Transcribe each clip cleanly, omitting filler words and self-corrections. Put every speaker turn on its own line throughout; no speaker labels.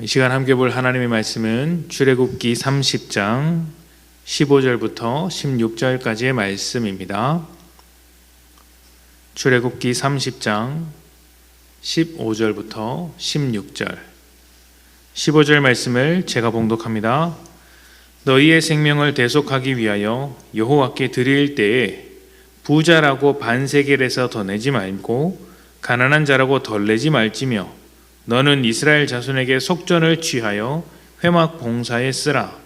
이 시간 함께 볼 하나님의 말씀은 출애굽기 30장 15절부터 16절까지의 말씀입니다. 출애굽기 30장 15절부터 16절 15절 말씀을 제가 봉독합니다. 너희의 생명을 대속하기 위하여 여호와께 드릴 때에 부자라고 반세겔에서 더 내지 말고 가난한 자라고 덜 내지 말지며 너는 이스라엘 자손에게 속전을 취하여 회막 봉사에 쓰라.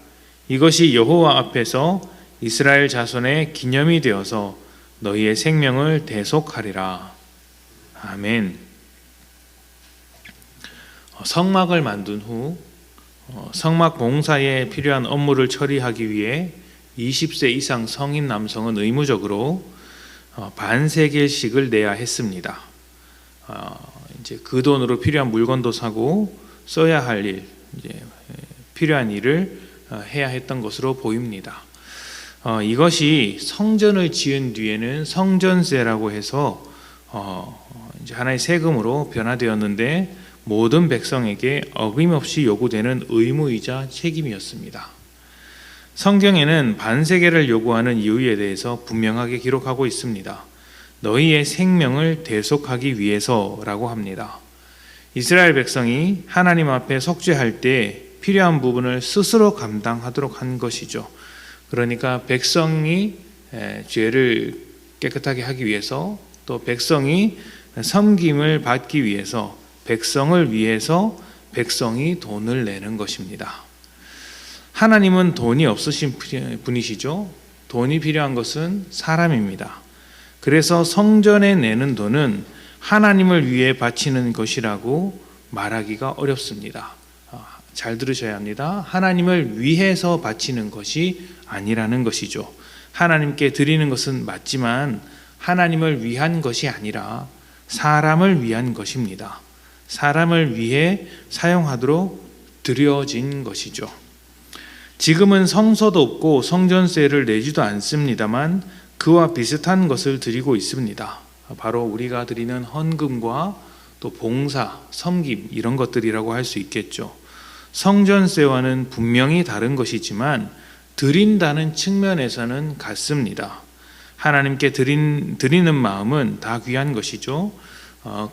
이것이 여호와 앞에서 이스라엘 자손의 기념이 되어서 너희의 생명을 대속하리라. 아멘. 성막을 만든 후 성막 봉사에 필요한 업무를 처리하기 위해 20세 이상 성인 남성은 의무적으로 반세겔씩을 내야 했습니다. 이제 그 돈으로 필요한 물건도 사고 써야 할 일, 이제 필요한 일을 해야 했던 것으로 보입니다. 이것이 성전을 지은 뒤에는 성전세라고 해서 이제 하나의 세금으로 변화되었는데 모든 백성에게 어김없이 요구되는 의무이자 책임이었습니다. 성경에는 반세겔을 요구하는 이유에 대해서 분명하게 기록하고 있습니다. 너희의 생명을 대속하기 위해서라고 합니다. 이스라엘 백성이 하나님 앞에 속죄할 때 필요한 부분을 스스로 감당하도록 한 것이죠. 그러니까 백성이 죄를 깨끗하게 하기 위해서, 또 백성이 섬김을 받기 위해서, 백성을 위해서 백성이 돈을 내는 것입니다. 하나님은 돈이 없으신 분이시죠. 돈이 필요한 것은 사람입니다. 그래서 성전에 내는 돈은 하나님을 위해 바치는 것이라고 말하기가 어렵습니다. 잘 들으셔야 합니다. 하나님을 위해서 바치는 것이 아니라는 것이죠. 하나님께 드리는 것은 맞지만 하나님을 위한 것이 아니라 사람을 위한 것입니다. 사람을 위해 사용하도록 드려진 것이죠. 지금은 성소도 없고 성전세를 내지도 않습니다만 그와 비슷한 것을 드리고 있습니다. 바로 우리가 드리는 헌금과 또 봉사, 섬김 이런 것들이라고 할 수 있겠죠. 성전세와는 분명히 다른 것이지만 드린다는 측면에서는 같습니다. 하나님께 드리는 마음은 다 귀한 것이죠.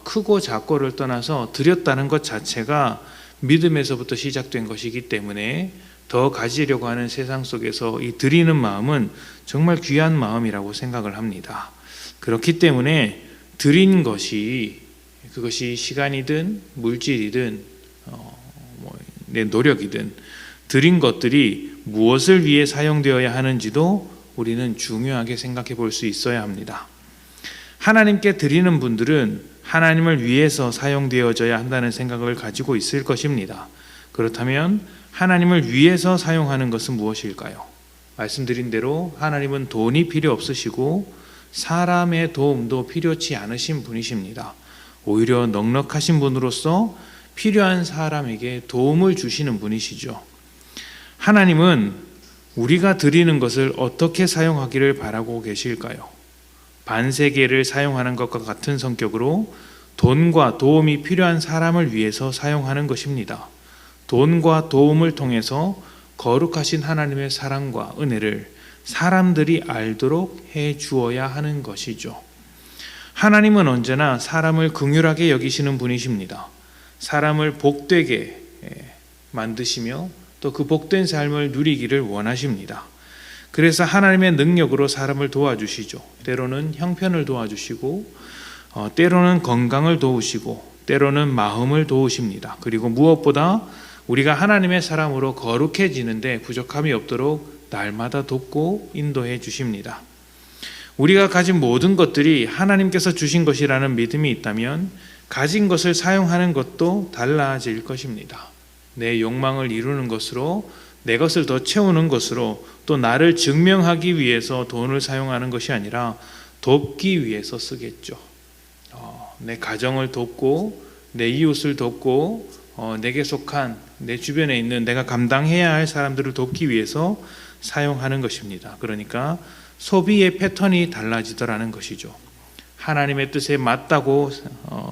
크고 작고를 떠나서 드렸다는 것 자체가 믿음에서부터 시작된 것이기 때문에 더 가지려고 하는 세상 속에서 이 드리는 마음은 정말 귀한 마음이라고 생각을 합니다. 그렇기 때문에 드린 것이, 그것이 시간이든 물질이든 내 노력이든 드린 것들이 무엇을 위해 사용되어야 하는지도 우리는 중요하게 생각해 볼 수 있어야 합니다. 하나님께 드리는 분들은 하나님을 위해서 사용되어져야 한다는 생각을 가지고 있을 것입니다. 그렇다면 하나님을 위해서 사용하는 것은 무엇일까요? 말씀드린 대로 하나님은 돈이 필요 없으시고 사람의 도움도 필요치 않으신 분이십니다. 오히려 넉넉하신 분으로서 필요한 사람에게 도움을 주시는 분이시죠. 하나님은 우리가 드리는 것을 어떻게 사용하기를 바라고 계실까요? 반세겔을 사용하는 것과 같은 성격으로 돈과 도움이 필요한 사람을 위해서 사용하는 것입니다. 돈과 도움을 통해서 거룩하신 하나님의 사랑과 은혜를 사람들이 알도록 해 주어야 하는 것이죠. 하나님은 언제나 사람을 긍휼하게 여기시는 분이십니다. 사람을 복되게 만드시며 또 그 복된 삶을 누리기를 원하십니다. 그래서 하나님의 능력으로 사람을 도와주시죠. 때로는 형편을 도와주시고 때로는 건강을 도우시고 때로는 마음을 도우십니다. 그리고 무엇보다 우리가 하나님의 사람으로 거룩해지는데 부족함이 없도록 날마다 돕고 인도해 주십니다. 우리가 가진 모든 것들이 하나님께서 주신 것이라는 믿음이 있다면 가진 것을 사용하는 것도 달라질 것입니다. 내 욕망을 이루는 것으로, 내 것을 더 채우는 것으로, 또 나를 증명하기 위해서 돈을 사용하는 것이 아니라 돕기 위해서 쓰겠죠. 내 가정을 돕고 내 이웃을 돕고 내게 속한 내 주변에 있는 내가 감당해야 할 사람들을 돕기 위해서 사용하는 것입니다. 그러니까 소비의 패턴이 달라지더라는 것이죠. 하나님의 뜻에 맞다고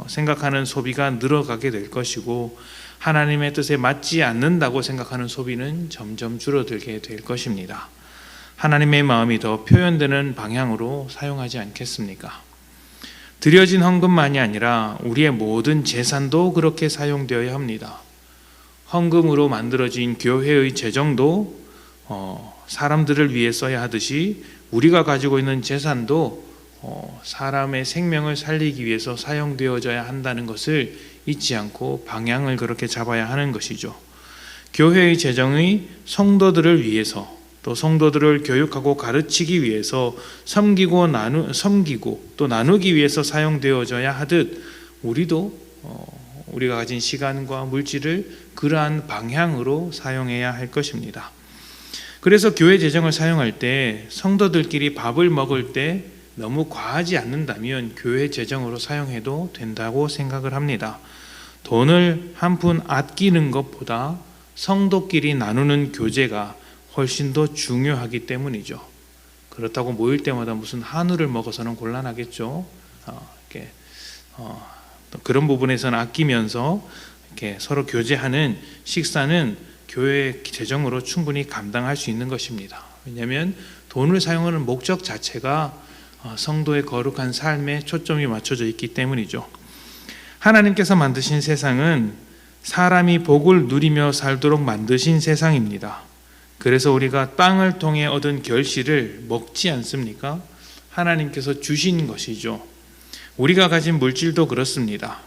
생각하는 소비가 늘어가게 될 것이고, 하나님의 뜻에 맞지 않는다고 생각하는 소비는 점점 줄어들게 될 것입니다. 하나님의 마음이 더 표현되는 방향으로 사용하지 않겠습니까? 드려진 헌금만이 아니라 우리의 모든 재산도 그렇게 사용되어야 합니다. 헌금으로 만들어진 교회의 재정도 사람들을 위해 써야 하듯이 우리가 가지고 있는 재산도 사람의 생명을 살리기 위해서 사용되어져야 한다는 것을 잊지 않고 방향을 그렇게 잡아야 하는 것이죠. 교회의 재정이 성도들을 위해서 또 성도들을 교육하고 가르치기 위해서 섬기고 또 나누기 위해서 사용되어져야 하듯 우리도 우리가 가진 시간과 물질을 그러한 방향으로 사용해야 할 것입니다. 그래서 교회 재정을 사용할 때 성도들끼리 밥을 먹을 때 너무 과하지 않는다면 교회 재정으로 사용해도 된다고 생각을 합니다. 돈을 한 푼 아끼는 것보다 성도끼리 나누는 교제가 훨씬 더 중요하기 때문이죠. 그렇다고 모일 때마다 무슨 한우를 먹어서는 곤란하겠죠. 또 그런 부분에서는 아끼면서 이렇게 서로 교제하는 식사는 교회 재정으로 충분히 감당할 수 있는 것입니다. 왜냐하면 돈을 사용하는 목적 자체가 성도의 거룩한 삶에 초점이 맞춰져 있기 때문이죠. 하나님께서 만드신 세상은 사람이 복을 누리며 살도록 만드신 세상입니다. 그래서 우리가 땅을 통해 얻은 결실을 먹지 않습니까? 하나님께서 주신 것이죠. 우리가 가진 물질도 그렇습니다.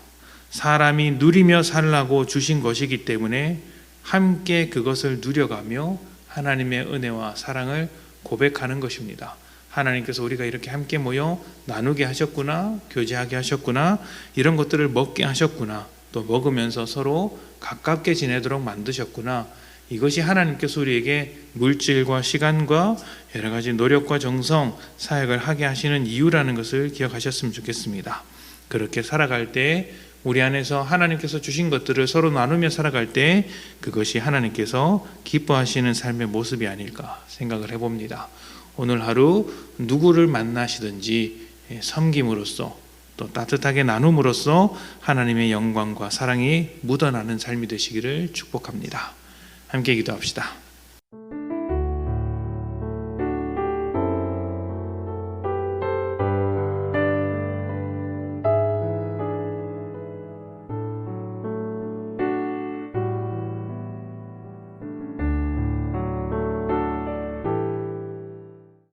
사람이 누리며 살라고 주신 것이기 때문에 함께 그것을 누려가며 하나님의 은혜와 사랑을 고백하는 것입니다. 하나님께서 우리가 이렇게 함께 모여 나누게 하셨구나, 교제하게 하셨구나, 이런 것들을 먹게 하셨구나, 또 먹으면서 서로 가깝게 지내도록 만드셨구나. 이것이 하나님께서 우리에게 물질과 시간과 여러 가지 노력과 정성, 사역을 하게 하시는 이유라는 것을 기억하셨으면 좋겠습니다. 그렇게 살아갈 때 우리 안에서 하나님께서 주신 것들을 서로 나누며 살아갈 때 그것이 하나님께서 기뻐하시는 삶의 모습이 아닐까 생각을 해봅니다. 오늘 하루 누구를 만나시든지 섬김으로써 또 따뜻하게 나눔으로써 하나님의 영광과 사랑이 묻어나는 삶이 되시기를 축복합니다. 함께 기도합시다.